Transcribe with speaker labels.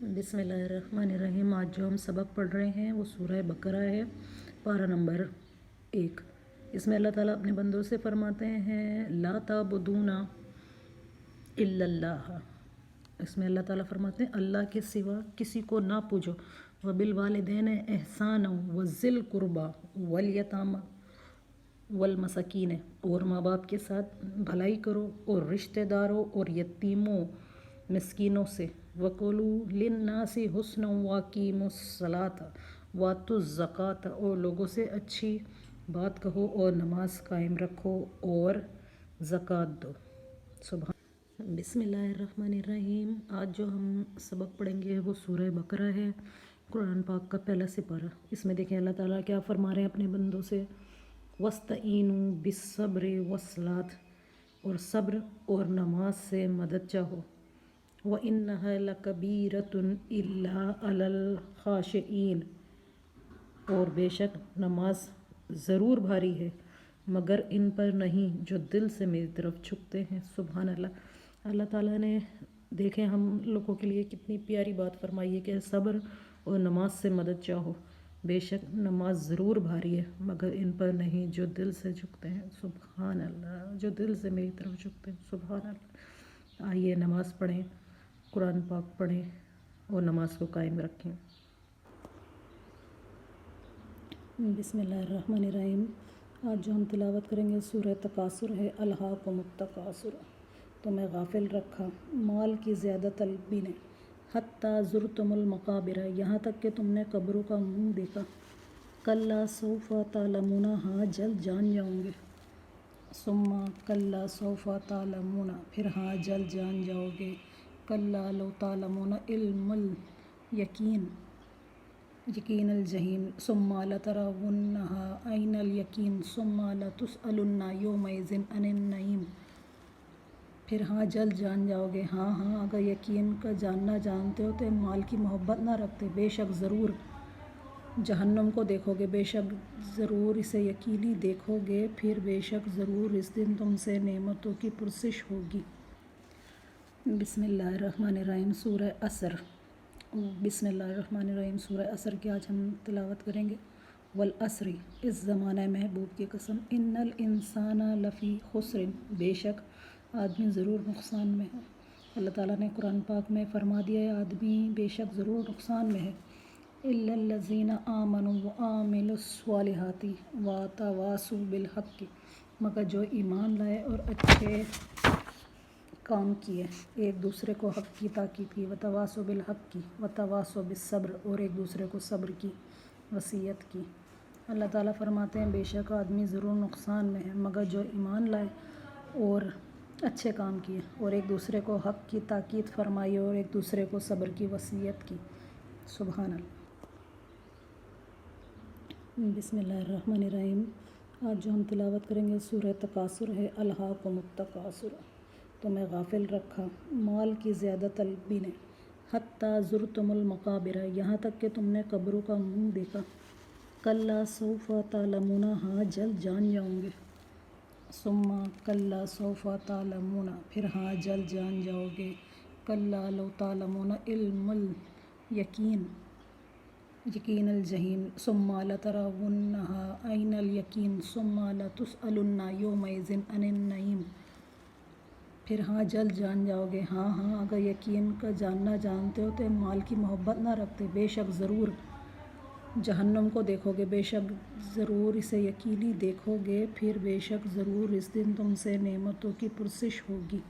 Speaker 1: बिस्मिल्लाहिर्रहमानिर्रहीम। आज जो हम सबक पढ़ रहे हैं वो सूरह बकरा है, पारा नंबर 1। इसमें अल्लाह ताला अपने बंदों से फरमाते हैं ला ताबुदूना इल्लल्लाह। इसमें अल्लाह ताला फरमाते हैं अल्लाह के सिवा किसी को ना पूजो। व बिल वालिदैन एहसाना व ज़िल कुर्बा वल यतामा वल मसाकीन, और माँ बाप के साथ भलाई करो और रिश्तेदारों और यतीमों मिस्कीनों से। वक़ुलू लिन्नासी हुस्ना वाक़ीमुस्सलात वातुज़्ज़कात, और लोगों से अच्छी बात कहो और नमाज कायम रखो और ज़कात दो। सुभान। बिस्मिल्लाहिर्रहमानिर्रहीम। आज जो हम सबक पढ़ेंगे वो सूरह बकरा है, कुरान पाक का पहला सिपारा। इसमें देखें अल्लाह ताला क्या फरमा रहे हैं अपने बंदों से, वस्तईनु बिस्सब्रि वस्सलात, और सब्र और नमाज से मदद चाहो। व इन्नहा लकबीरतुन इल्ला अलल खाशिईन, और बेशक नमाज ज़रूर भारी है मगर इन पर नहीं जो दिल से मेरी तरफ झुकते हैं। सुभान अल्लाह। अल्लाह ताला ने देखें हम लोगों के लिए कितनी प्यारी बात फरमाई है कि सब्र और नमाज से मदद चाहो। बेशक नमाज ज़रूर भारी है मगर इन पर नहीं जो दिल से झुकते हैं। सुभान अल्लाह। जो दिल से मेरी तरफ झुकते हैं। सुभान अल्लाह। आइए नमाज पढ़ें, कुरान पाक पढ़ें और नमाज को कायम रखें। बिस्मिल्लाहिर्रहमानिर्रहीम। आज जो हम तिलावत करेंगे सूरह तकासुर है। अल्हाकुमुत तकासुर, तुम्हें गाफिल रखा माल की ज़्यादा तलबी ने, हत्ता ज़ुरतुमुल मकाबिर, यहाँ तक कि तुमने कब्रों का मुँह देखा। कल्ला सौफ़ा तालमूना, हाँ जल्द जान जाओगे। सुम्मा कल्ला सौफ़ा तालमूना, फिर हाँ जल्द जान जाओगे। कल्ला लो तालमूना इल्मुल यकीन यकीनल जहीम, सुम्मा लतरवुन्नहा ऐनल यकीन, सुम्मा लतुसअलुन्ना यौमइज़िन अनिन नईम, फिर हाँ जल्द जान जाओगे। हाँ हाँ, अगर यकीन का जानना जानते हो तो माल की मोहब्बत ना रखते। बेशक ज़रूर जहन्नम को देखोगे, बेशक ज़रूर इसे यकीनी देखोगे, फिर बेशक ज़रूर इस दिन तुमसे नेमतों की पुरसिश होगी। बिस्मिल्लाहिर्रहमानिर्रहीम। सूरह असर। बिस्मिल्लाहिर्रहमानिर्रहीम। सूरह असर की आज हम तिलावत करेंगे। वल असरी, इस ज़माने महबूब की कसम, इन्नल इंसाना लफ़ी खुस्रिन, बेशक आदमी ज़रूर नुकसान में है। अल्लाह ताला ने कुरान पाक में फरमा दिया है आदमी बेशक ज़रूर नुकसान में है। इल्लल्लज़ीना आमनु व आमिलुस्सवालिहाति व तवासु बिल हक़्क़ि, मगर जो ईमान लाए और अच्छे काम किए, एक दूसरे को हक़ की ताकीद की। व तवासु बिल हक़्क़ि व तवासु बिस्सब्र, और एक दूसरे को सब्र की वसीयत की। अल्लाह ताला फरमाते हैं बेशक आदमी ज़रूर नुकसान में है मगर जो ईमान लाए और अच्छे काम किए और एक दूसरे को हक़ की ताकीद फरमाई और एक दूसरे को सब्र की वसीयत की। सुभान अल्लाह। बिस्मिल्लाहिर्रहमानिर्रहीम। आज जो हम तिलावत करेंगे सूरह तकासुर है। अल्हाकुमुत तकासुर, तुम्हें गाफिल रखा माल की ज़्यादा तलबी ने, हत्ता ज़ुरतुमुल मकाबिर, यहाँ तक कि तुमने कब्रों का मुँह देखा। कल्ला सौफ़ा तालमूना, हाँ जल्द जान जाओगे। सुम्मा कल्ला सौफ़ा तालमूना, फिर हाँ जल्द जान जाओगे। कल्ला लो तालमूना इल्मुल यकीन यकीनल जहीम, सुम्मा लतरवुन्नहा ऐनल यकीन, सुम्मा लतुसअलुन्ना यौमइज़िन अनिन नईम, फिर हाँ जल्द जान जाओगे। हाँ हाँ, अगर यकीन का जानना जानते हो तो माल की मोहब्बत ना रखते। बेशक ज़रूर जहन्नम को देखोगे, बेशक ज़रूर इसे यकीनी देखोगे, फिर बेशक ज़रूर इस दिन तुमसे नेमतों की पुरसिश होगी।